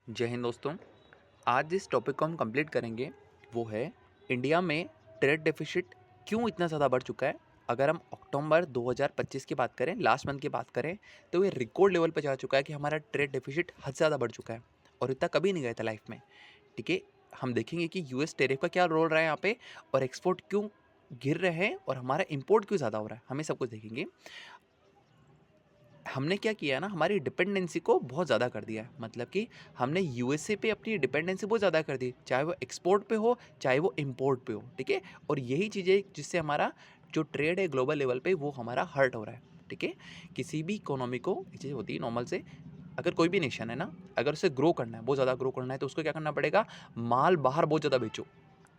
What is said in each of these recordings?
जय हिंद दोस्तों। आज जिस टॉपिक को हम कंप्लीट करेंगे वो है इंडिया में ट्रेड डेफिसिट क्यों इतना ज़्यादा बढ़ चुका है। अगर हम अक्टूबर 2025 की बात करें, लास्ट मंथ की बात करें, तो ये रिकॉर्ड लेवल पे जा चुका है कि हमारा ट्रेड डेफिसिट हद से ज़्यादा बढ़ चुका है और इतना कभी नहीं गया था लाइफ में। ठीक है, हम देखेंगे कि यूएस टेरिफ का क्या रोल रहा है यहाँ पे और एक्सपोर्ट क्यों गिर रहे हैं और हमारा इंपोर्ट क्यों ज़्यादा हो रहा है, हमें सब कुछ देखेंगे। हमने क्या किया ना, हमारी डिपेंडेंसी को बहुत ज़्यादा कर दिया है। मतलब कि हमने यूएसए पे अपनी डिपेंडेंसी बहुत ज़्यादा कर दी, चाहे वो एक्सपोर्ट पे हो चाहे वो इंपोर्ट पे हो। ठीक है, और यही चीज़ें जिससे हमारा जो ट्रेड है ग्लोबल लेवल पे वो हमारा हर्ट हो रहा है। ठीक है, किसी भी इकोनॉमी को ये चीज़ होती है नॉर्मल से। अगर कोई भी नेशन है ना, अगर उसे ग्रो करना है, बहुत ज़्यादा ग्रो करना है, तो उसको क्या करना पड़ेगा, माल बाहर बहुत ज़्यादा बेचो,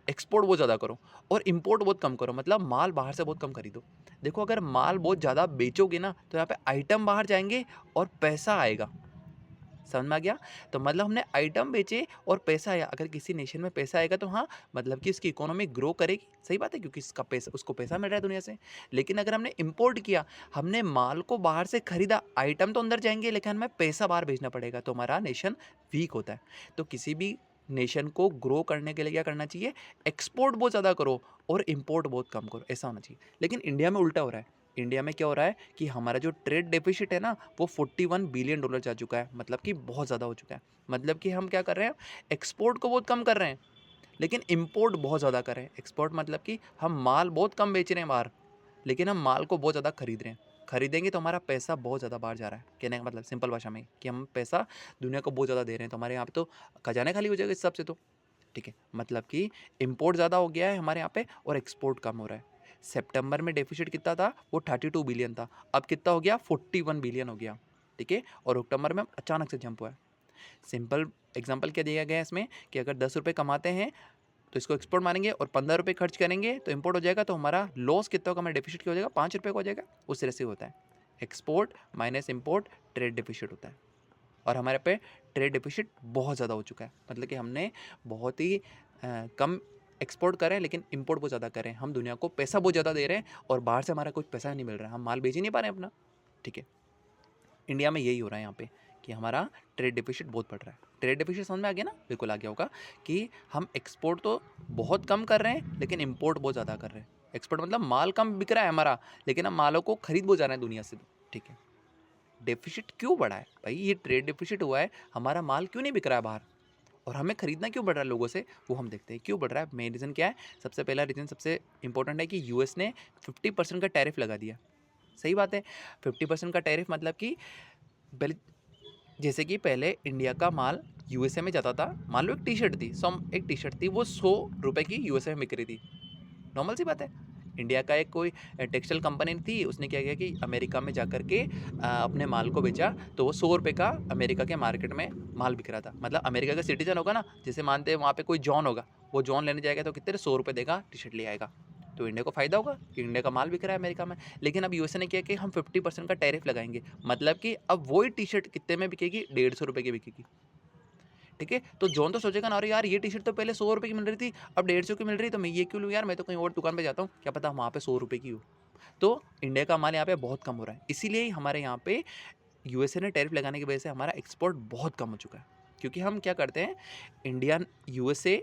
एक्सपोर्ट बहुत ज़्यादा करो और इंपोर्ट बहुत कम करो। मतलब माल बाहर से बहुत कम खरीदो। देखो, अगर माल बहुत ज़्यादा बेचोगे ना तो यहाँ पे आइटम बाहर जाएंगे और पैसा आएगा। समझ में आ गया? तो मतलब हमने आइटम बेचे और पैसा आया। अगर किसी नेशन में पैसा आएगा तो हाँ, मतलब कि इसकी इकोनॉमी ग्रो करेगी। सही बात है, क्योंकि इसका पैसा, उसको पैसा मिल रहा है दुनिया से। लेकिन अगर हमने इंपोर्ट किया, हमने माल को बाहर से खरीदा, आइटम तो अंदर जाएंगे लेकिन हमें पैसा बाहर भेजना पड़ेगा, तो हमारा नेशन वीक होता है। तो किसी भी नेशन को ग्रो करने के लिए क्या करना चाहिए, एक्सपोर्ट बहुत ज़्यादा करो और इंपोर्ट बहुत कम करो, ऐसा होना चाहिए। लेकिन इंडिया में उल्टा हो रहा है। इंडिया में क्या हो रहा है कि हमारा जो ट्रेड डेफिसिट है ना वो 41 बिलियन डॉलर जा चुका है। मतलब कि बहुत ज़्यादा हो चुका है। मतलब कि हम क्या कर रहे हैं, एक्सपोर्ट को बहुत कम कर रहे हैं लेकिन इंपोर्ट बहुत ज़्यादा कर रहे हैं। एक्सपोर्ट मतलब कि हम माल बहुत कम बेच रहे हैं बाहर, लेकिन हम माल को बहुत ज़्यादा खरीद रहे हैं। खरीदेंगे तो हमारा पैसा बहुत ज़्यादा बाहर जा रहा है। कहने का मतलब सिंपल भाषा में कि हम पैसा दुनिया को बहुत ज़्यादा दे रहे हैं, तो हमारे यहाँ पे तो खजाना खाली हो जाएगा इस हिसाब से। तो ठीक है, मतलब कि इंपोर्ट ज़्यादा हो गया है हमारे यहाँ पे और एक्सपोर्ट कम हो रहा है। सितंबर में डेफिसिट कितना था, वो 32 बिलियन था, अब कितना हो गया, 41 बिलियन हो गया। ठीक है, और अक्टूबर में अचानक से जंप हुआ है। सिंपल एग्जांपल क्या दिया गया है इसमें कि अगर 10 रुपये कमाते हैं तो इसको एक्सपोर्ट मानेंगे और 15 रुपये खर्च करेंगे तो इंपोर्ट हो जाएगा, तो हमारा लॉस कितना होगा, हमारा डेफिसिट क्या हो जाएगा, 5 रुपये का हो जाएगा। उस तरह से होता है, export minus import trade deficit होता है। और हमारे पे ट्रेड डेफिसिट बहुत ज़्यादा हो चुका है। मतलब कि हमने बहुत ही कम एक्सपोर्ट करें लेकिन इंपोर्ट बहुत ज़्यादा करें। हम दुनिया को पैसा बहुत ज़्यादा दे रहे हैं और बाहर से हमारा कुछ पैसा नहीं मिल रहा है, हम माल बेच ही नहीं पा रहे हैं अपना। ठीक है, इंडिया में यही हो रहा है यहाँ पे कि हमारा ट्रेड डेफिसिट बहुत बढ़ रहा है। ट्रेड डेफिसिट समझ में आ गया ना, बिल्कुल आ गया होगा कि हम एक्सपोर्ट तो बहुत कम कर रहे हैं लेकिन इंपोर्ट बहुत ज़्यादा कर रहे हैं। एक्सपोर्ट मतलब माल कम बिक रहा है हमारा, लेकिन हम मालों को खरीद बहुत जा रहे हैं दुनिया से। ठीक है, डेफिसिट क्यों बढ़ा है भाई, ये ट्रेड डेफिसिट हुआ है, हमारा माल क्यों नहीं बिक रहा है बाहर और हमें खरीदना क्यों बढ़ रहा है लोगों से, वो हम देखते हैं क्यों बढ़ रहा है। मेन रीज़न क्या है, सबसे पहला रीज़न सबसे इंपॉर्टेंट है कि यूएस ने 50% का टैरिफ लगा दिया। सही बात है, 50% का टैरिफ मतलब कि पहले, जैसे कि पहले इंडिया का माल यूएसए में जाता था, मान लो एक टी शर्ट थी, एक टी शर्ट थी, वो 100 रुपये की यूएसए में बिक रही थी। नॉर्मल सी बात है। इंडिया का एक कोई टेक्सटाइल कंपनी थी, उसने क्या किया कि अमेरिका में जाकर के अपने माल को बेचा, तो वो 100 रुपये का अमेरिका के मार्केट में माल बिक रहा था। मतलब अमेरिका का सिटीजन होगा ना, जैसे मानते हैं वहाँ पे कोई जॉन होगा, वो जॉन लेने जाएगा तो कितने 100 रुपये देगा, टी शर्ट ले आएगा। तो इंडिया को फायदा होगा कि इंडिया का माल बिक रहा है अमेरिका में। लेकिन अब यूएसए ने किया कि हम 50% का टैरिफ लगाएंगे, मतलब कि अब वही टी शर्ट कितने में बिकेगी, 150 रुपये की बिकेगी। ठीक है, तो जॉन तो सोचेगा ना, अरे यार ये टी शर्ट तो पहले 100 रुपये की मिल रही थी, अब 150 की मिल रही है, तो मैं ये क्यों लूँ यार, मैं तो कहीं और दुकान पे जाता हूँ, क्या पता वहाँ पे 100 रुपये की हो। तो इंडिया का माल यहाँ पे बहुत कम हो रहा है, इसीलिए ही हमारे यहाँ पे यूएसए ने टैरिफ लगाने की वजह से हमारा एक्सपोर्ट बहुत कम हो चुका है। क्योंकि हम क्या करते हैं, इंडिया यूएसए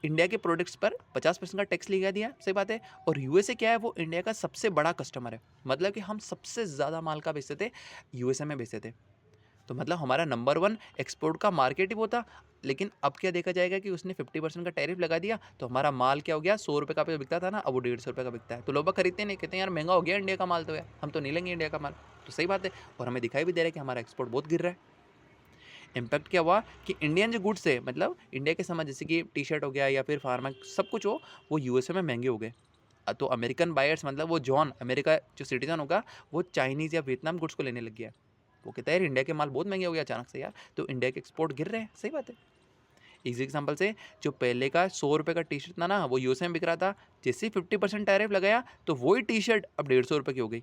इंडिया के प्रोडक्ट्स पर 50% का टैक्स लगा दिया, सही बात है। और यूएसए क्या है, वो इंडिया का सबसे बड़ा कस्टमर है। मतलब कि हम सबसे ज़्यादा माल का बेचते थे, यूएसए में बेचते थे। तो मतलब हमारा नंबर 1 एक्सपोर्ट का मार्केट ही वो था। लेकिन अब क्या देखा जाएगा कि उसने 50% का टैरिफ लगा दिया, तो हमारा माल क्या हो गया, 100 रुपये का पे बिकता था ना, अब वो 150 रुपये का बिकता है। तो लोग खरीदते नहीं, कहते हैं यार महंगा हो गया इंडिया का माल, तो यार हम तो नहीं लेंगे इंडिया का माल। तो सही बात है, और हमें दिखाई भी दे रहा है कि हमारा एक्सपोर्ट बहुत गिर रहा है। इम्पैक्ट क्या हुआ कि इंडियन जो गुड्स है, मतलब इंडिया के सामान जैसे कि टी शर्ट हो गया या फिर फार्मा, सब कुछ हो, वो यूएसए में महंगे हो गए। तो अमेरिकन बायर्स, मतलब वो जॉन अमेरिका जो सिटीजन होगा, वो चाइनीज़ या वियतनाम गुड्स को लेने लग गया। वो कहता है यार इंडिया के माल बहुत महंगे हो गया अचानक से यार, तो इंडिया के एक्सपोर्ट गिर रहे हैं। सही बात है। इसी एग्जाम्पल से, जो पहले का 100 रुपये का टी शर्ट था ना, वो यूएसए में बिक रहा था, जैसे ही 50% टैरिफ लगाया तो वही टी शर्ट अब 150 रुपये की हो गई।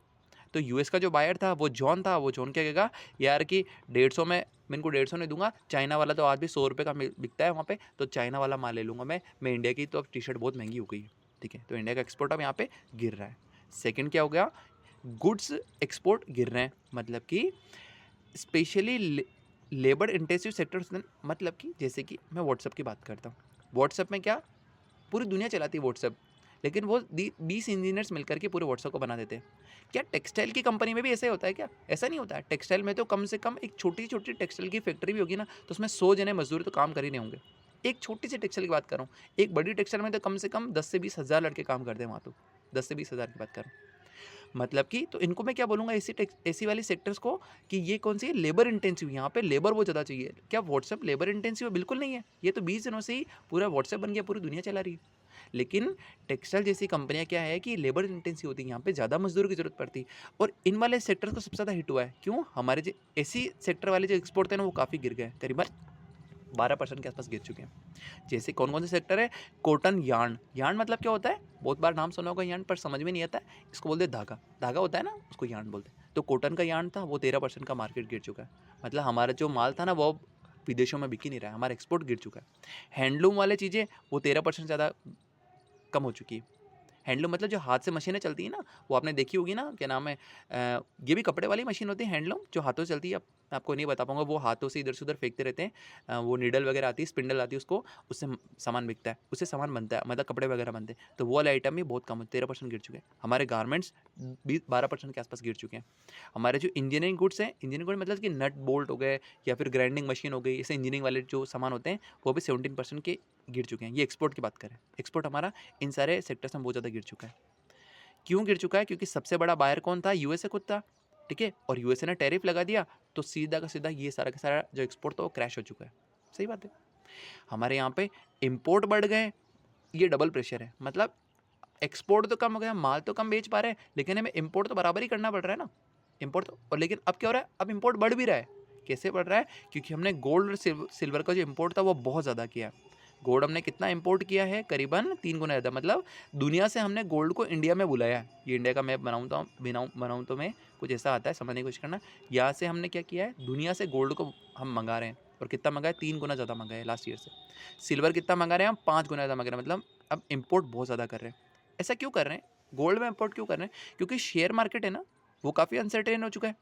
तो यूएस का जो बायर था, वो जॉन था, वो जॉन क्या कहेगा, यार कि 150 में मैं इनको 150 नहीं दूंगा, चाइना वाला तो आज भी 100 रुपये का बिकता है वहाँ पे, तो चाइना वाला माल ले लूँगा मैं इंडिया की तो अब टी शर्ट बहुत महंगी हो गई है। ठीक है, तो इंडिया का एक्सपोर्ट अब यहाँ पे गिर रहा है। सेकेंड क्या हो गया, गुड्स एक्सपोर्ट गिर रहे हैं। मतलब कि स्पेशली लेबर इंटेंसिव सेक्टर्स मतलब कि जैसे कि मैं व्हाट्सअप की बात करता हूँ। व्हाट्सअप में क्या पूरी दुनिया चलाती है व्हाट्सअप, लेकिन वो 20 इंजीनियर्स मिलकर के पूरे व्हाट्सअप को बना देते हैं। क्या टेक्सटाइल की कंपनी में भी ऐसा ही होता है क्या? ऐसा नहीं होता है। टेक्सटाइल में तो कम से कम एक छोटी-छोटी टेक्सटाइल की फैक्ट्री भी होगी ना, तो उसमें 100 जने मज़दूर तो काम कर ही रहे होंगे। एक छोटी सी टेक्सटाइल की बात कर रहा हूँ। एक बड़ी टेक्सटाइल में तो कम से कम 10 से 20 हज़ार लड़के काम करते हैं वहाँ तो। 10 से 20 हज़ार की बात कर रहा हूँ। मतलब कि तो इनको मैं क्या बोलूँगा ऐसी वाली सेक्टर्स को कि ये कौन सी है लेबर इंटेंसिव, यहाँ पे लेबर बहुत ज़्यादा चाहिए। क्या व्हाट्सएप लेबर इंटेंसिव है? बिल्कुल नहीं है। ये तो 20 दिनों से ही पूरा व्हाट्सएप बन गया, पूरी दुनिया चला रही है। लेकिन टेक्सटाइल जैसी कंपनियाँ क्या है कि लेबर इंटेंसिव होती है, यहाँ पे ज़्यादा मजदूर की ज़रूरत पड़ती है और इन वाले सेक्टर्स को सबसे ज़्यादा हिट हुआ है। क्यों? हमारे जो ऐसी सेक्टर वाले जो एक्सपोर्ट थे ना वो काफ़ी गिर गए, करीबन 12% के आसपास गिर चुके हैं। जैसे कौन-कौन से सेक्टर है? Cotton, yarn. यार्न मतलब क्या होता है? बहुत बार नाम सुना होगा यार्न पर समझ में नहीं आता है। इसको बोलते हैं धागा। धागा होता है ना, उसको यार्न बोलते हैं। तो कॉटन का यार्न था, वो 13% का मार्केट गिर चुका है। मतलब हमारा जो माल था ना वो अब विदेशों में बिक ही नहीं रहा है, हमारा एक्सपोर्ट गिर चुका है। हैंडलूम वाले चीज़ें वो 13% ज़्यादा कम हो चुकी है। हैंडलूम मतलब जो हाथ से मशीनें चलती हैं ना, वो आपने देखी होगी ना, क्या नाम है ये भी कपड़े वाली मशीन होती है हैंडलूम, जो हाथों से चलती है। अब मैं आपको नहीं बता पाऊँगा, वो हाथों से इधर से उधर फेंकते रहते हैं। वो नीडल वगैरह आती है, स्पिंडल आती है उसको, उससे सामान बिकता है, उससे सामान बनता है, मतलब कपड़े वगैरह बनते हैं। तो वो वाले आइटम भी बहुत कम है, 13% गिर चुके हैं। हमारे गारमेंट्स 12% के आसपास गिर चुके हैं। हमारे जो इंजीनियरिंग गुड्स हैं, इंजीनियरिंग गुड मतलब कि नट बोल्ट हो गए या फिर ग्राइंडिंग मशीन हो गई, ऐसे इंजीनियरिंग वाले जो सामान होते हैं, वो भी 17% के गिर चुके हैं। ये एक्सपोर्ट की बात करें, एक्सपोर्ट हमारा इन सारे सेक्टर्स में बहुत ज़्यादा गिर चुका है। क्यों गिर चुका है? क्योंकि सबसे बड़ा बायर कौन था? यूएसए खुद था, ठीक है? और यूएसए ने टैरिफ लगा दिया, तो सीधा का सीधा ये सारा का सारा जो एक्सपोर्ट था वो क्रैश हो चुका है। सही बात है। हमारे यहाँ पे इम्पोर्ट बढ़ गए, ये डबल प्रेशर है। मतलब एक्सपोर्ट तो कम हो गया, माल तो कम बेच पा रहे हैं, लेकिन हमें इम्पोर्ट तो बराबर ही करना पड़ रहा है ना। इम्पोर्ट तो, और लेकिन अब क्या हो रहा है? अब इम्पोर्ट बढ़ भी रहा है। कैसे बढ़ रहा है? क्योंकि हमने गोल्ड और सिल्वर का जो इम्पोर्ट था वो बहुत ज़्यादा किया है। गोल्ड हमने कितना इम्पोर्ट किया है? करीबन 3 गुना ज़्यादा। मतलब दुनिया से हमने गोल्ड को इंडिया में बुलाया है। ये इंडिया का मैप बनाऊँ तो मैं कुछ ऐसा आता है, समझने की कोशिश करना। यहाँ से हमने क्या किया है? दुनिया से गोल्ड को हम मंगा रहे हैं, और कितना मंगाया? 3 गुना ज़्यादा मंगाया है लास्ट ईयर से। सिल्वर कितना मंगा रहे हैं हम? 5 गुना ज़्यादा मंगा रहे हैं। मतलब अब इम्पोर्ट बहुत ज़्यादा कर रहे हैं। ऐसा क्यों कर रहे हैं? गोल्ड में इम्पोर्ट क्यों कर रहे हैं? क्योंकि शेयर मार्केट है ना, वो काफ़ी अनसर्टेन हो चुका है।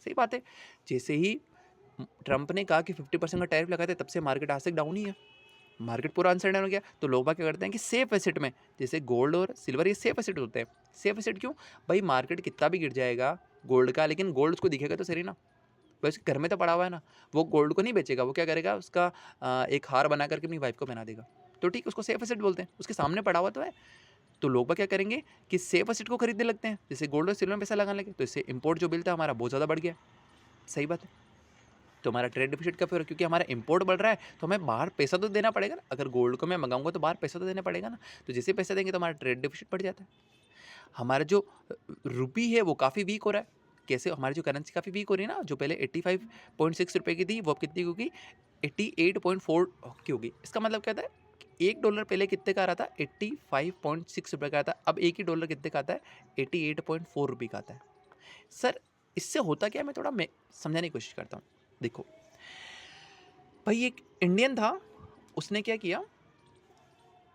सही बात है। जैसे ही ट्रंप ने कहा कि 50% का टैरिफ लगाते, तब से मार्केट आज तक डाउन ही है। मार्केट पूरा अनसर्टेन हो गया। तो लोग बाग क्या करते हैं कि सेफ एसेट में, जैसे गोल्ड और सिल्वर, ये सेफ एसेट होते हैं। सेफ एसेट क्यों? भाई मार्केट कितना भी गिर जाएगा गोल्ड का, लेकिन गोल्ड उसको दिखेगा तो सही ना। बस घर में तो पड़ा हुआ है ना, वो गोल्ड को नहीं बेचेगा। वो क्या करेगा? उसका एक हार बना करके अपनी वाइफ को पहना देगा। तो ठीक, उसको सेफ एसेट बोलते हैं, उसके सामने पड़ा हुआ तो है। तो लोग बाग क्या करेंगे कि सेफ एसेट को खरीदने लगते हैं, जैसे गोल्ड और सिल्वर में पैसा लगाने लगे। तो इससे इंपोर्ट जो बिल था हमारा बहुत ज़्यादा बढ़ गया। सही बात है। तो हमारा ट्रेड डिफिसिट कब हो रहा है? क्योंकि हमारा इंपोर्ट बढ़ रहा है, तो हमें बाहर पैसा तो देना पड़ेगा ना। अगर गोल्ड को मैं मंगाऊंगा तो बाहर पैसा तो देना पड़ेगा ना। तो जैसे पैसा देंगे तो हमारा ट्रेड डिफिसिट बढ़ जाता है। हमारा जो रुपी है वो काफ़ी वीक हो रहा है। कैसे? हमारी जो करेंसी काफ़ी वीक हो रही है ना, जो पहले 85.6 रुपये की थी, वो अब कितनी होगी? 88.4 की होगी। इसका मतलब क्या था? $1 पहले कितने का आ रहा था? 85.6 रुपये का आता है। अब एक ही डॉलर कितने का आता है? 88.4 रुपये का आता है। सर, इससे होता क्या है? मैं समझाने की कोशिश करता हूँ। देखो भाई, एक इंडियन था, उसने क्या किया?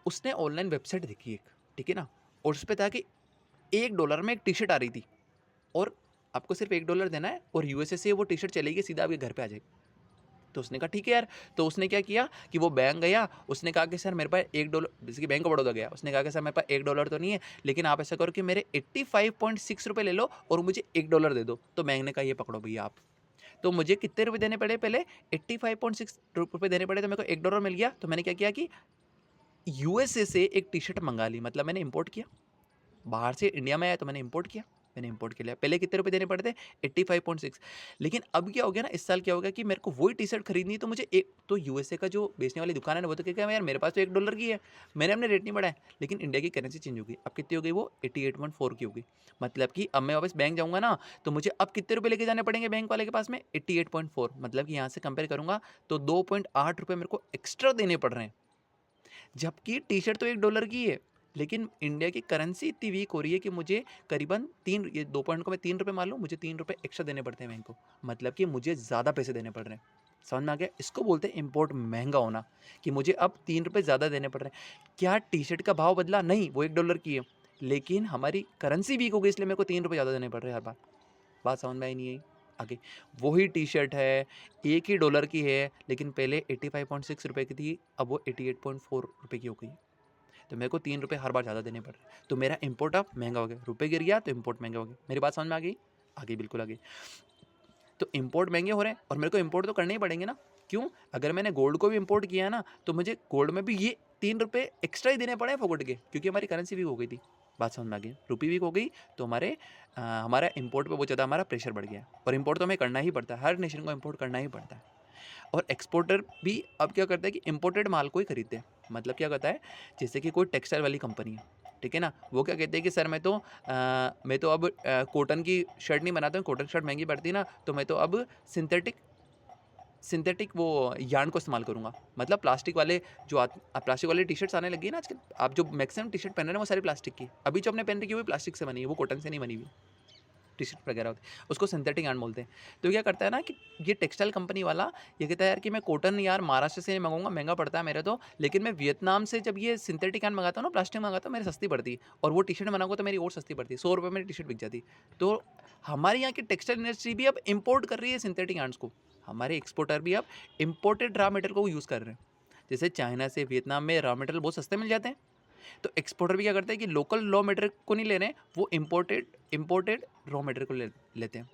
उसने ऑनलाइन वेबसाइट देखी एक, ठीक है ना, और उस पे था कि $1 में एक टी शर्ट आ रही थी, और आपको सिर्फ $1 देना है, और यूएसए से वो टी शर्ट चलेगी, सीधा आपके घर पे आ जाएगी। तो उसने कहा ठीक है यार। तो उसने क्या किया कि वो बैंक गया, उसने कहा कि सर मेरे पास $1, जैसे कि बैंक ऑफ बड़ौदा गया, उसने कहा कि सर मेरे पास $1 तो नहीं है, लेकिन आप ऐसा करो कि मेरे 85.6 रुपये ले लो और मुझे $1 दे दो। तो बैंक ने कहा ये पकड़ो भैया आप। तो मुझे कितने रुपए देने पड़े? पहले 85.6 रुपये देने पड़े, तो मेरे को $1 मिल गया। तो मैंने क्या किया कि यूएसए से एक टी शर्ट मंगा ली, मतलब मैंने इंपोर्ट किया। बाहर से इंडिया में आया तो मैंने इंपोर्ट किया। मैंने इंपोर्ट के लिया। पहले कितने रुपए देने पड़ते? 85.6। लेकिन अब क्या हो गया ना, इस साल क्या हो गया कि मेरे को वही टी शर्ट खरीदनी है, तो मुझे एक तो यूएसए का जो बेचने वाली दुकान है ना, वो तो क्या कहा यार मेरे पास तो $1 की है, मैंने अपने रेट नहीं बढ़ाया। लेकिन इंडिया की करेंसी चेंज हो गई, अब कितनी हो गई? वो 88.4 की हो गई। मतलब कि अब मैं वापस बैंक जाऊंगा ना, तो मुझे अब कितने रुपए लेके जाने पड़ेंगे बैंक वाले के पास में? 88.4। मतलब कि यहाँ से कंपेयर करूंगा तो 2.8 रुपये मेरे को एक्स्ट्रा देने पड़ रहे हैं, जबकि टी शर्ट तो $1 की है। लेकिन इंडिया की करेंसी इतनी वीक हो रही है कि मुझे करीबन तीन, ये 2 पॉइंट को मैं 3 रुपये मान लूँ, मुझे 3 रुपये एक्स्ट्रा देने पड़ते हैं बैंक को। मतलब कि मुझे ज़्यादा पैसे देने पड़ रहे हैं। समझ में आ गया? इसको बोलते हैं इम्पोर्ट महंगा होना, कि मुझे अब 3 रुपये ज़्यादा देने पड़ रहे हैं। क्या टी शर्ट का भाव बदला? नहीं, वो $1 की है, लेकिन हमारी करेंसी वीक हो गई, इसलिए मेरे को 3 रुपये ज़्यादा देने पड़ रहे हैं हर बार। बात समझ में आई नहीं आई? आगे वही टी शर्ट है, एक ही डॉलर की है, लेकिन पहले 85.6 रुपये की थी, अब वो 88.4 रुपये की हो गई। तो मेरे को 3 रुपये हर बार ज़्यादा देने पड़ रहे, तो मेरा इम्पोर्ट अब महंगा हो गया, रुपये गिर गया तो इम्पोर्ट महंगा हो गया। मेरी बात समझ में आ गई? आ गई, बिल्कुल आ गई। तो इम्पोर्ट महंगे हो रहे हैं और मेरे को इम्पोर्ट तो करने ही पड़ेंगे ना। क्यों? अगर मैंने गोल्ड को भी इम्पोर्ट किया है ना, तो मुझे गोल्ड में भी ये 3 रुपये एक्स्ट्रा ही देने पड़े फोकट के, क्योंकि हमारी करेंसी वीक हो गई थी। बात समझ में आ गई? रुपी वीक हो गई तो हमारा इम्पोर्ट पे बहुत ज़्यादा हमारा प्रेशर बढ़ गया। और इम्पोर्ट तो हमें करना ही पड़ता है, हर नेशन को इम्पोर्ट करना ही पड़ता है। और एक्सपोर्टर भी अब क्या करता है कि इम्पोर्टेड माल को ही खरीदते हैं। मतलब क्या करता है, जैसे कि कोई टेक्सटाइल वाली कंपनी है, ठीक है ना, वो क्या कहते हैं कि सर मैं तो अब कॉटन की शर्ट नहीं बनाता हूँ, कॉटन शर्ट महंगी पड़ती है ना, तो मैं तो अब सिंथेटिक वो यार्न को इस्तेमाल करूँगा। मतलब प्लास्टिक वाले टी शर्ट्स आने लगी है ना आजकल। आप जो मैक्सिमम टी शर्ट पहन रहे हैं वो सारी प्लास्टिक की, अभी जो अपने पहन रखी है वो भी प्लास्टिक से बनी है, वो कॉटन से नहीं बनी हुई टी शर्ट वगैरह होती है, उसको सिंथेटिक यार्न बोलते हैं। तो क्या करता है ना कि ये टेक्सटाइल कंपनी वाला ये कहता है यार कि मैं कॉटन यार महाराष्ट्र से नहीं मंगाऊंगा, महंगा पड़ता है मेरे तो, लेकिन मैं वियतनाम से जब ये सिंथेटिक यार्न मंगाता हूँ ना, प्लास्टिक मंगाता हूँ, मेरी सस्ती पड़ती है, और वो टी शर्ट बनाऊंगा तो मेरी और सस्ती पड़ती है, 100 रुपये मेरी टी शर्ट बिक जाती। तो हमारे यहाँ की टेक्सटाइल इंडस्ट्री भी अब इम्पोर्ट कर रही है सिंथेटिक यार्न्स को। हमारे एक्सपोर्टर भी अब इम्पोर्टेड रॉ मटेरियल को यूज़ कर रहे हैं। जैसे चाइना से वियतनाम में रॉ मटेरियल बहुत सस्ते मिल जाते हैं, तो एक्सपोर्टर भी क्या करते हैं कि लोकल रॉ मटेरियल को नहीं ले रहे हैं, वो इम्पोर्टेड रॉ मटेरियल को लेते हैं।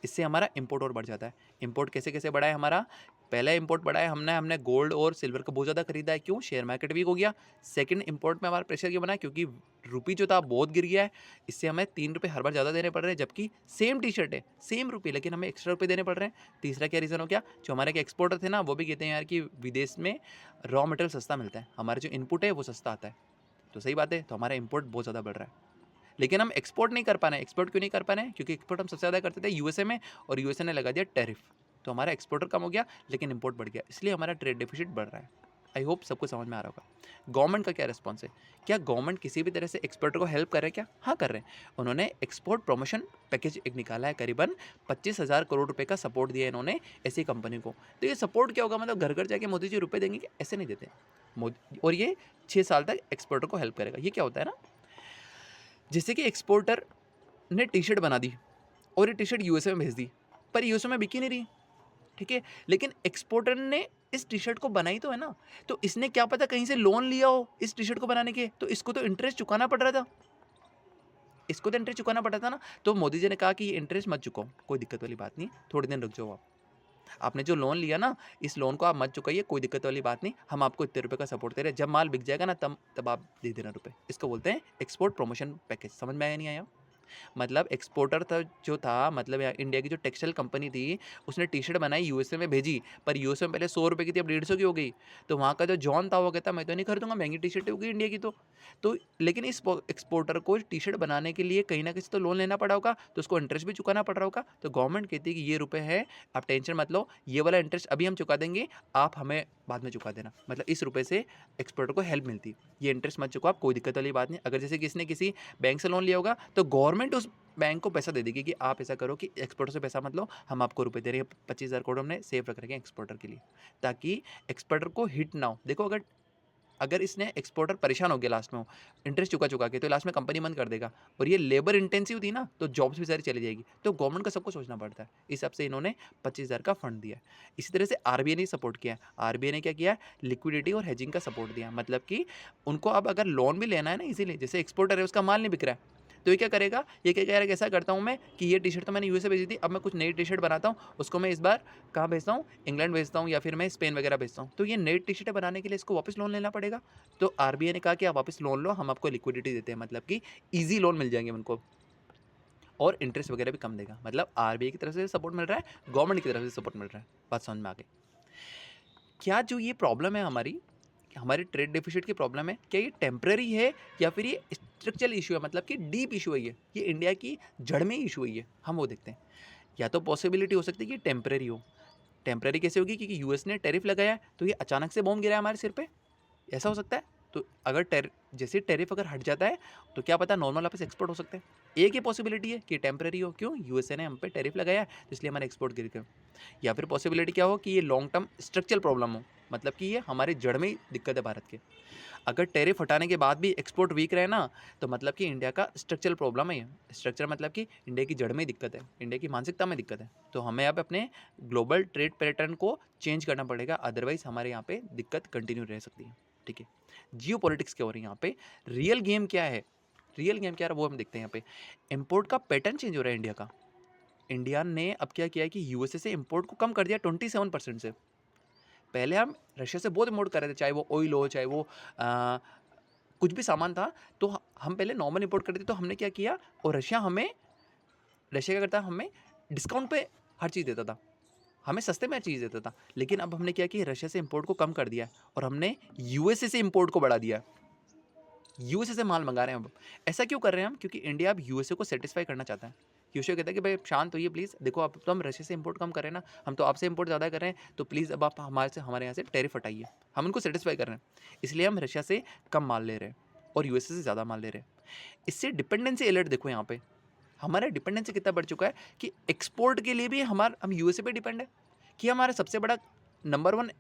इससे हमारा इंपोर्ट और बढ़ जाता है। इंपोर्ट कैसे कैसे बढ़ा है हमारा? पहला इंपोर्ट बढ़ा है हमने गोल्ड और सिल्वर को बहुत ज़्यादा खरीदा है। क्यों? शेयर मार्केट वीक हो गया। सेकंड इंपोर्ट में हमारा प्रेशर क्यों बना? क्योंकि रुपी जो था बहुत गिर गया है, इससे हमें 3 रुपये हर बार ज़्यादा देने पड़ रहे हैं, जबकि सेम टी शर्ट है, सेम रुपये, लेकिन हमें एक्स्ट्रा रुपये देने पड़ रहे हैं। तीसरा क्या रीज़न हो गया? जो हमारे के एक्सपोर्टर थे ना, वो भी कहते हैं यार कि विदेश में रॉ मटेरियल सस्ता मिलता है, हमारा जो इनपुट है वो सस्ता आता है। तो सही बात है, तो हमारा इंपोर्ट बहुत ज़्यादा बढ़ रहा है, लेकिन हम एक्सपोर्ट नहीं कर पा रहे हैं। एक्सपोर्ट क्यों नहीं कर पा रहे हैं? क्योंकि एक्सपोर्ट हम सबसे ज़्यादा करते थे यूएसए में, और यूएसए ने लगा दिया टैरिफ, तो हमारा एक्सपोर्टर कम हो गया लेकिन इंपोर्ट बढ़ गया, इसलिए हमारा ट्रेड डेफिसिट बढ़ रहा है। आई होप सबको समझ में आ रहा होगा। गवर्नमेंट का क्या रिस्पॉन्स है? क्या गवर्नमेंट किसी भी तरह से एक्सपोर्टर को हेल्प कर रहे हैं क्या? हाँ, कर रहे हैं। उन्होंने एक्सपोर्ट प्रमोशन पैकेज एक निकाला है, करीबन 25,000 करोड़ रुपए का सपोर्ट दिया है इन्होंने ऐसी कंपनी को। तो ये सपोर्ट क्या होगा? मतलब घर घर जाके मोदी जी रुपए देंगे क्या? ऐसे नहीं देते मोदी, और ये 6 साल तक एक्सपोर्टर को हेल्प करेगा। ये क्या होता है ना, जैसे कि एक्सपोर्टर ने टी शर्ट बना दी और ये टी शर्ट यूएसए में भेज दी, पर यूएसए में बिकी नहीं रही, ठीक है, लेकिन एक्सपोर्टर ने इस टी शर्ट को बनाई तो है ना, तो इसने क्या पता कहीं से लोन लिया हो इस टी शर्ट को बनाने के, तो इसको तो इंटरेस्ट चुकाना पड़ रहा था, इसको तो इंटरेस्ट चुकाना पड़ा था ना। तो मोदी जी ने कहा कि ये इंटरेस्ट मत चुकाओ, कोई दिक्कत वाली बात नहीं, थोड़े दिन रुक जाओ आपने जो लोन लिया ना, इस लोन को आप मत चुकाइए, कोई दिक्कत वाली बात नहीं, हम आपको इतने रुपए का सपोर्ट दे रहे हैं, जब माल बिक जाएगा ना तब आप दे देना रुपए। इसको बोलते हैं एक्सपोर्ट प्रमोशन पैकेज। समझ में आया नहीं आया? मतलब एक्सपोर्टर था, मतलब इंडिया की जो टेक्सटाइल कंपनी थी, उसने टी शर्ट बनाई यूएसए में भेजी, पर यूएसए में पहले 100 रुपये की थी, अब 150 की हो गई। तो वहाँ का जो जॉन था वो कहता मैं तो नहीं खरीदूंगा, महंगी टी शर्ट होगी इंडिया की तो लेकिन इस एक्सपोर्टर को टी शर्ट बनाने के लिए कहीं ना कहीं तो लोन लेना पड़ा होगा, तो उसको इंटरेस्ट भी चुकाना पड़ रहा होगा। तो गवर्नमेंट कहती है कि ये रुपये है, आप टेंशन मत लो, ये वाला इंटरेस्ट अभी हम चुका देंगे, आप हमें बाद में चुका देना। मतलब इस रुपये से एक्सपोर्टर को हेल्प मिलती, ये इंटरेस्ट मत चुकाओ आप, कोई दिक्कत वाली बात नहीं। अगर जैसे किसी बैंक से लोन लिया होगा तो गवर्नमेंट उस बैंक को पैसा दे देगी कि आप ऐसा करो कि एक्सपोर्टर से पैसा मत लो, हम आपको रुपए दे रहे हैं, 25,000 करोड़ हमने सेव रख रखे हैं एक्सपोर्टर के लिए, ताकि एक्सपोर्टर को हिट ना हो। देखो, अगर इसने एक्सपोर्टर परेशान हो गया लास्ट में, इंटरेस्ट चुका के, तो लास्ट में कंपनी बंद कर देगा, और ये लेबर इंटेंसिव थी ना, तो जॉब्स भी सारी चली जाएगी। तो गवर्नमेंट का सबको सोचना पड़ता है, इस हिसाब से इन्होंने 25,000 का फंड दिया। इसी तरह से आरबीआई ने सपोर्ट किया। आरबीआई ने क्या किया? लिक्विडिटी और हेजिंग का सपोर्ट दिया। मतलब कि उनको अब अगर लोन भी लेना है ना, इसीलिए जैसे एक्सपोर्टर है, उसका माल नहीं बिक रहा है, तो ये क्या करेगा? ये क्या करेगा? ऐसा करता हूँ मैं कि ये टी शर्ट तो मैंने यूएसए भेजी थी, अब मैं कुछ नई टी शर्ट बनाता हूँ, उसको मैं इस बार कहाँ भेजता हूँ? इंग्लैंड भेजता हूँ, या फिर मैं स्पेन वगैरह भेजता हूँ। तो ये नई टी शर्टें बनाने के लिए इसको वापस लोन लेना पड़ेगा। तो आरबीआई ने कहा कि आप वापस लोन लो, हम आपको लिक्विडिटी देते हैं, मतलब कि ईजी लोन मिल जाएंगे उनको, और इंटरेस्ट वगैरह भी कम देगा। मतलब आरबीआई की तरफ से सपोर्ट मिल रहा है, गवर्नमेंट की तरफ से सपोर्ट मिल रहा है। बात समझ में आ गई? क्या जो ये प्रॉब्लम है हमारे ट्रेड डेफिसिट की प्रॉब्लम है, क्या ये टेम्पररी है या फिर ये स्ट्रक्चरल इशू है? मतलब कि डीप इशू है, ये इंडिया की जड़ में इशू है, ये हम वो देखते हैं। या तो पॉसिबिलिटी हो सकती है कि टेम्पररी हो। टेम्पररी कैसे होगी? क्योंकि यूएस ने टैरिफ लगाया है, तो ये अचानक से बॉम्ब गिरा है हमारे सिर पे, ऐसा हो सकता है। तो अगर जैसे टैरिफ अगर हट जाता है, तो क्या पता नॉर्मल वापस एक्सपोर्ट हो सकते हैं। एक ही पॉसिबिलिटी है कि टेम्पररी हो। क्यों? यूएसए ने हम पे टैरिफ लगाया है, तो इसलिए हमारे एक्सपोर्ट गिर गए। या फिर पॉसिबिलिटी क्या हो कि ये लॉन्ग टर्म स्ट्रक्चरल प्रॉब्लम हो, मतलब कि ये हमारे जड़ में ही दिक्कत है भारत के। अगर टैरिफ हटाने के बाद भी एक्सपोर्ट वीक रहे ना, तो मतलब कि इंडिया का स्ट्रक्चरल प्रॉब्लम है ये। स्ट्रक्चर मतलब कि इंडिया की जड़ में दिक्कत है, इंडिया की मानसिकता में दिक्कत है। तो हमें अब अपने ग्लोबल ट्रेड पैटर्न को चेंज करना पड़ेगा, अदरवाइज हमारे यहाँ पे दिक्कत कंटिन्यू रह सकती है। ठीक है, जियो पॉलिटिक्स क्या हो रही है यहाँ पे, रियल गेम क्या है, रियल गेम क्या है वो हम देखते हैं यहाँ पे। इम्पोर्ट का पैटर्न चेंज हो रहा है इंडिया का। इंडिया ने अब क्या किया है कि यूएसए से इम्पोर्ट को कम कर दिया 27% से। पहले हम रशिया से बहुत इम्पोर्ट कर रहे थे, चाहे वो ऑयल हो, चाहे वो कुछ भी सामान था, तो हम पहले नॉर्मल इम्पोर्ट करते थे। तो हमने क्या किया, और रशिया क्या करता, हमें डिस्काउंट पे हर चीज़ देता था, हमें सस्ते में हर चीज़ देता था। लेकिन अब हमने क्या किया, रशिया से इम्पोर्ट को कम कर दिया है और हमने यूएसए से इम्पोर्ट को बढ़ा दिया है। यूएसए से माल मंगा रहे हैं अब। ऐसा क्यों कर रहे हैं हम, क्योंकि इंडिया अब यूएसए को सेटिस्फाई करना चाहता है। यूएसए कहता है कि भाई शांत होइए प्लीज़, देखो अब तो हम रशिया से इंपोर्ट कम कर रहे हैं ना, हम तो आपसे इंपोर्ट ज़्यादा कर रहे हैं, तो प्लीज़ अब आप हमारे यहाँ से टैरिफ हटाइए। हम उनको सेटिस्फाई कर रहे हैं, इसलिए हम रशिया से कम माल ले रहे हैं और यूएसए से ज़्यादा माल ले रहे हैं। इससे डिपेंडेंसी अलर्ट देखो यहाँ पे, हमारा डिपेंडेंसी कितना बढ़ चुका है कि एक्सपोर्ट के लिए भी हम यूएसए पे डिपेंड है। कि हमारा सबसे बड़ा नंबर 1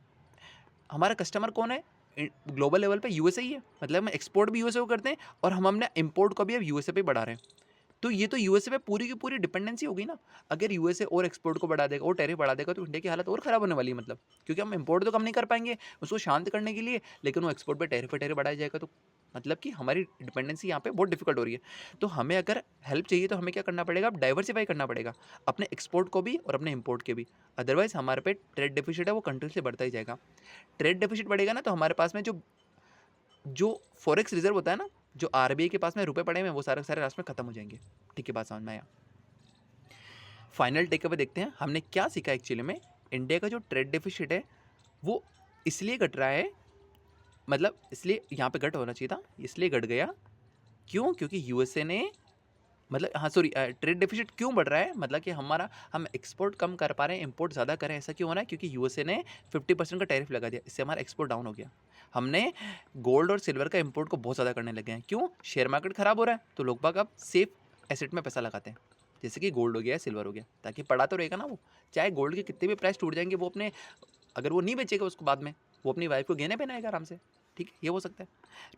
हमारा कस्टमर कौन है ग्लोबल लेवल पे, यूएसए ही है। मतलब हम एक्सपोर्ट भी यूएसए को करते हैं और हम अपने इंपोर्ट को भी अब यूएसए पे बढ़ा रहे हैं। तो ये तो यूएसए पे पूरी की पूरी डिपेंडेंसी होगी ना। अगर यूएसए और एक्सपोर्ट को बढ़ा देगा और टैरिफ बढ़ा देगा तो इंडिया की हालत और ख़राब होने वाली है। मतलब क्योंकि हम इंपोर्ट तो कम नहीं कर पाएंगे उसको शांत करने के लिए, लेकिन वो एक्सपोर्ट पे टैरिफ बढ़ाया जाएगा तो मतलब कि हमारी डिपेंडेंसी यहाँ पे बहुत डिफिकल्ट हो रही है। तो हमें अगर हेल्प चाहिए तो हमें क्या करना पड़ेगा, अब डाइवर्सिफाई करना पड़ेगा अपने एक्सपोर्ट को भी और अपने इंपोर्ट के भी। अदरवाइज हमारे पे ट्रेड डेफिसिट है वो कंट्री से बढ़ता ही जाएगा। ट्रेड डेफिसिट बढ़ेगा ना, तो हमारे पास में जो जो फॉरेक्स रिजर्व होता है ना, जो आरबीआई के पास में रुपए पड़े हैं वो सारे सारे रास्ते में खत्म हो जाएंगे। ठीक है, बात समझ में आया। फाइनल टेक अवे देखते हैं हमने क्या सीखा एक्चुअली में। इंडिया का जो ट्रेड डेफिसिट है वो इसलिए घट रहा है, मतलब इसलिए यहाँ पे घट होना चाहिए था, इसलिए घट गया क्यों, क्योंकि यूएसए ने मतलब हाँ सॉरी ट्रेड डेफिसिट क्यों बढ़ रहा है, मतलब कि हम एक्सपोर्ट कम कर पा रहे हैं, इंपोर्ट ज़्यादा कर रहे हैं। ऐसा क्यों हो रहा है, क्योंकि यूएसए ने 50% का टैरिफ लगा दिया, इससे हमारा एक्सपोर्ट डाउन हो गया। हमने गोल्ड और सिल्वर का इंपोर्ट को बहुत ज़्यादा करने लगे हैं। क्यों, शेयर मार्केट ख़राब हो रहा है तो लोग बाग अब सेफ एसेट में पैसा लगाते हैं, जैसे कि गोल्ड हो गया, सिल्वर हो गया, ताकि पड़ा तो रहेगा ना वो। चाहे गोल्ड के कितने भी प्राइस टूट जाएंगे, वो अपने अगर वो नहीं बेचेगा उसको बाद में, वो अपनी वाइफ को गहने पहनाएगा आराम से। ठीक है, ये हो सकता है।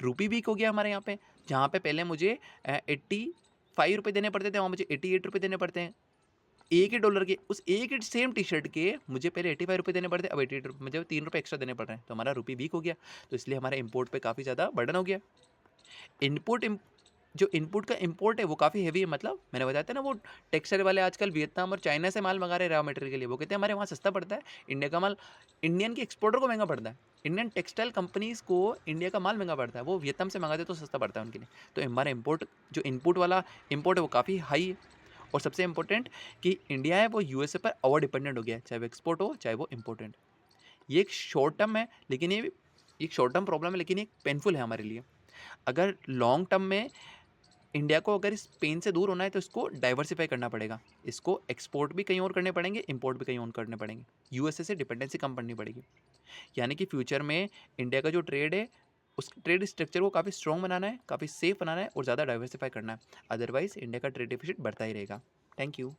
रूपी वीक हो गया हमारे यहाँ पे, जहाँ पे पहले मुझे 85 रुपये देने पड़ते थे, वहाँ मुझे 88 रुपये देने पड़ते हैं। एक ही डॉलर के उस एक ही सेम टी शर्ट के मुझे पहले 85 रुपये देने पड़ते, अब 88 रुपये, मुझे 3 रुपये एक्स्ट्रा देने पड़ रहे हैं। तो हमारा रूपी वीक हो गया, तो इसलिए हमारे इंपोर्ट पे काफ़ी ज़्यादा बर्डन हो गया। इनपुट जो इनपुट का इंपोर्ट है वो काफ़ी हैवी है। मतलब मैंने बताया था ना, वो टेक्सटाइल वाले आजकल वियतनाम और चाइना से माल मंगा रहे हैं रॉ मटेरियल के लिए। वो कहते हैं हमारे वहाँ सस्ता पड़ता है, इंडिया का माल इंडियन के एक्सपोर्टर को महंगा पड़ता है। इंडियन टेक्सटाइल कंपनीज़ को इंडिया का माल महंगा पड़ता है, वो वियतनाम से मंगाते तो सस्ता पड़ता है उनके लिए। तो हमारा इम्पोर्ट जो इनपुट वाला इम्पोर्ट है वो काफ़ी हाई है। और सबसे इंपॉर्टेंट कि इंडिया है वो यूएसए पर ओवर डिपेंडेंट हो गया है, चाहे वो एक्सपोर्ट हो चाहे वो इम्पोर्टेंट। ये एक शॉर्ट टर्म है, लेकिन ये एक शॉर्ट टर्म प्रॉब्लम है, लेकिन ये पेनफुल है हमारे लिए। अगर लॉन्ग टर्म में इंडिया को अगर इस पेन से दूर होना है तो इसको डाइवर्सिफाई करना पड़ेगा। इसको एक्सपोर्ट भी कहीं और करने पड़ेंगे, इंपोर्ट भी कहीं और करने पड़ेंगे। यूएसए से डिपेंडेंसी कम पड़नी पड़ेगी। यानी कि फ्यूचर में इंडिया का जो ट्रेड है उस ट्रेड स्ट्रक्चर को काफ़ी स्ट्रॉन्ग बनाना है, काफ़ी सेफ बनाना है और ज़्यादा डाइवर्सिफाई करना है। अदरवाइज इंडिया का ट्रेड डिफिसिट बढ़ता ही रहेगा। Thank you.